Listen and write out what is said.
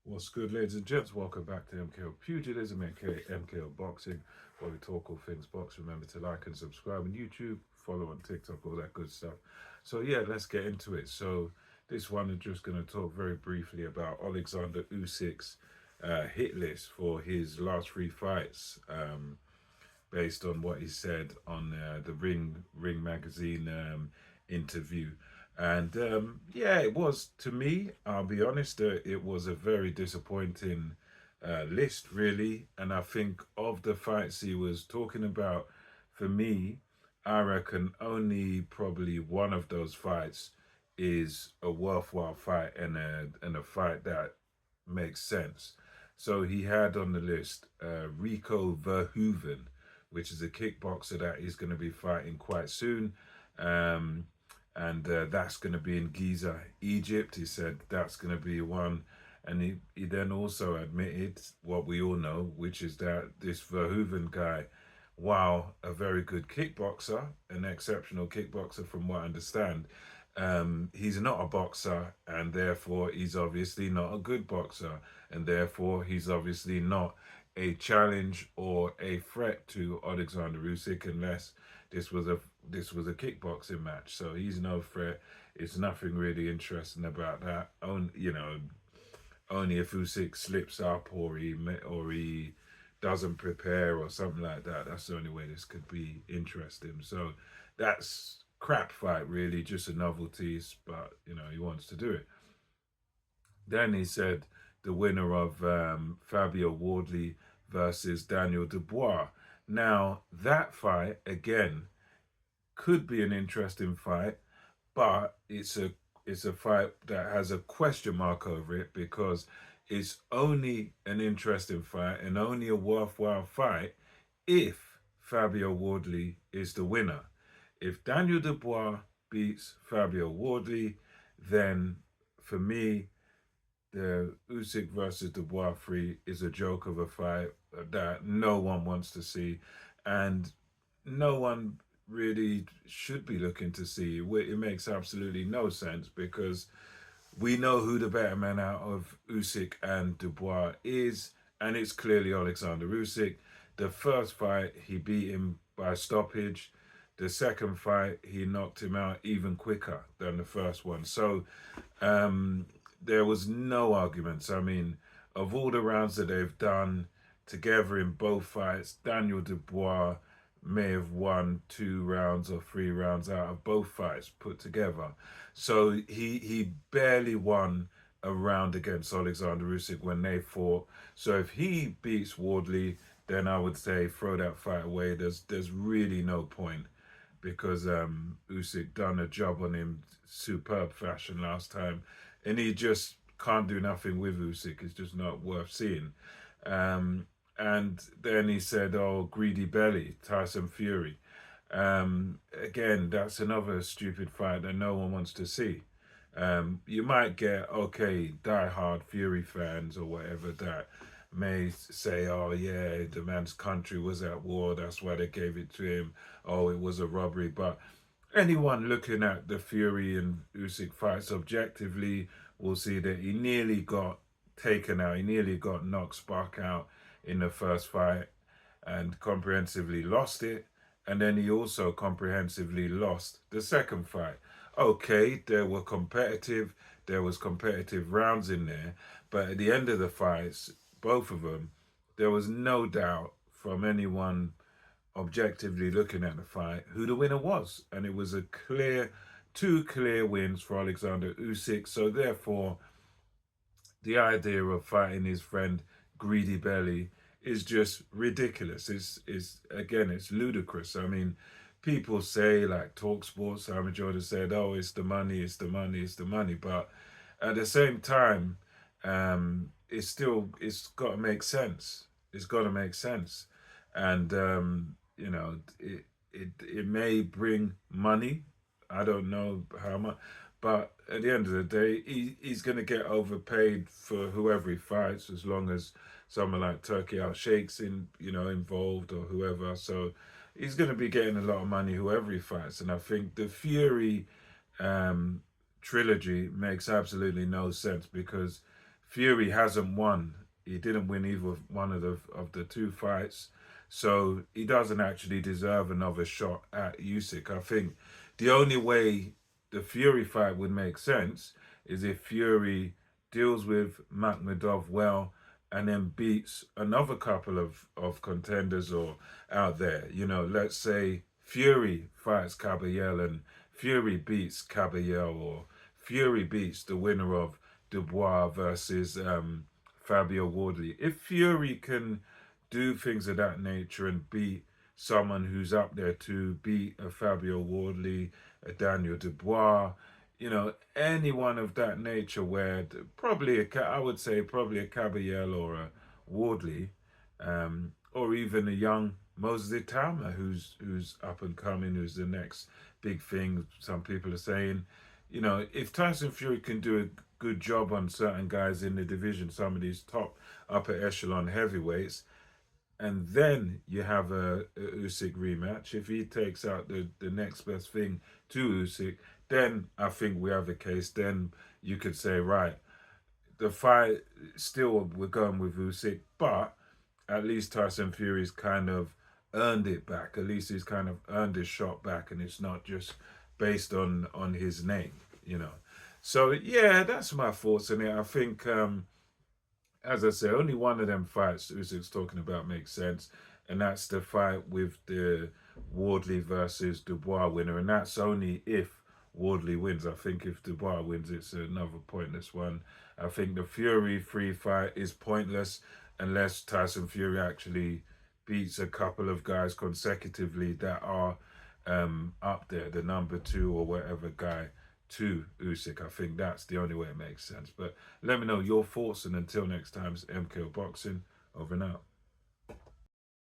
What's good, ladies and gents? Welcome back to MKO Pugilism, aka MKO Boxing, where we talk all things box. Remember to like and subscribe on YouTube, follow on TikTok, all that good stuff. So yeah, let's get into it. So this one is just going to talk very briefly about Alexander Usyk's hit list for his last three fights, based on what he said on the Ring magazine interview. And yeah, it was, to me, I'll be honest, it was a very disappointing list, really. And I think of the fights he was talking about, for me, I reckon only probably one of those fights is a worthwhile fight and a fight that makes sense. So he had on the list Rico Verhoeven, which is a kickboxer that he's going to be fighting quite soon. Um, and that's going to be in Giza, Egypt. He said that's going to be one. And he then also admitted what we all know, which is that this Verhoeven guy, while a very good kickboxer, an exceptional kickboxer from what I understand, he's not a boxer, and therefore he's obviously not a good boxer, and therefore he's obviously not a challenge or a threat to Alexander Usyk unless this was a this was a kickboxing match. So he's no threat. It's nothing really interesting about that. Only if Usyk slips up or he doesn't prepare or something like that. That's the only way this could be interesting. So that's crap fight, really, just a novelty. But he wants to do it. Then he said the winner of Fabio Wardley versus Daniel Dubois. Now that fight again could be an interesting fight, but it's a fight that has a question mark over it because it's only an interesting fight and only a worthwhile fight if Fabio Wardley is the winner. If Daniel Dubois beats Fabio Wardley, then for me, the Usyk versus Dubois 3 is a joke of a fight that no one wants to see, and no one really should be looking to see. It makes absolutely no sense because we know who the better man out of Usyk and Dubois is, and it's clearly Alexander Usyk. The first fight, he beat him by stoppage. The second fight, he knocked him out even quicker than the first one. So there was no arguments. I mean, of all the rounds that they've done together in both fights, Daniel Dubois may have won 2 rounds or 3 rounds out of both fights put together. So he barely won a round against Alexander Usyk when they fought. So if he beats Wardley, then I would say throw that fight away. There's really no point because Usyk done a job on him superb fashion last time, and he just can't do nothing with Usyk. It's just not worth seeing. And then he said, "Oh, greedy belly, Tyson Fury." Again, that's another stupid fight that no one wants to see. You might get die-hard Fury fans or whatever that may say, "Oh yeah, the man's country was at war, that's why they gave it to him. Oh, it was a robbery." But anyone looking at the Fury and Usyk fights objectively will see that he nearly got taken out. He nearly got knocked spark out in the first fight and comprehensively lost it. And then he also comprehensively lost the second fight. Okay, there was competitive rounds in there, but at the end of the fights, both of them, there was no doubt from anyone objectively looking at the fight who the winner was. And it was two clear wins for Alexander Usyk. So therefore, the idea of fighting his friend Greedy Belly is just ridiculous. It's ludicrous. I mean, people say like Talk Sports, Simon Jordan said, "Oh, it's the money, it's the money, it's the money." But at the same time, it's got to make sense. It's got to make sense, and it may bring money. I don't know how much, but at the end of the day, he's going to get overpaid for whoever he fights, as long as someone like Turkey Al Sheikh's involved or whoever. So he's going to be getting a lot of money whoever he fights. And I think the Fury trilogy makes absolutely no sense because Fury hasn't won. He didn't win either one of the two fights, so he doesn't actually deserve another shot at Usyk. I think the only way the Fury fight would make sense is if Fury deals with Makhmudov well and then beats another couple of contenders or out there. You know, let's say Fury fights Caballero and Fury beats Caballero, or Fury beats the winner of Dubois versus Fabio Wardley. If Fury can do things of that nature and beat someone who's up there to beat a Fabio Wardley, a Daniel Dubois, you know, anyone of that nature, where probably I would say probably a Caballero or a Wardley, or even a young Moses Itama who's up and coming, who's the next big thing. Some people are saying, you know, if Tyson Fury can do a good job on certain guys in the division, some of these top upper echelon heavyweights, and then you have a Usyk rematch. If he takes out the next best thing to Usyk, then I think we have a case. Then you could say, right, the fight, still we're going with Usyk, but at least Tyson Fury's kind of earned it back. At least he's kind of earned his shot back, and it's not just based on his name, you know. So yeah, that's my thoughts on it. I think as I say, only one of them fights Usyk's talking about makes sense, and that's the fight with the Wardley versus Dubois winner, and that's only if Wardley wins. I think if Dubois wins, it's another pointless one. I think the Fury free fight is pointless unless Tyson Fury actually beats a couple of guys consecutively that are up there, the number 2 or whatever guy to Usyk. I think that's the only way it makes sense. But let me know your thoughts, and until next time, it's MKO Boxing, over and out.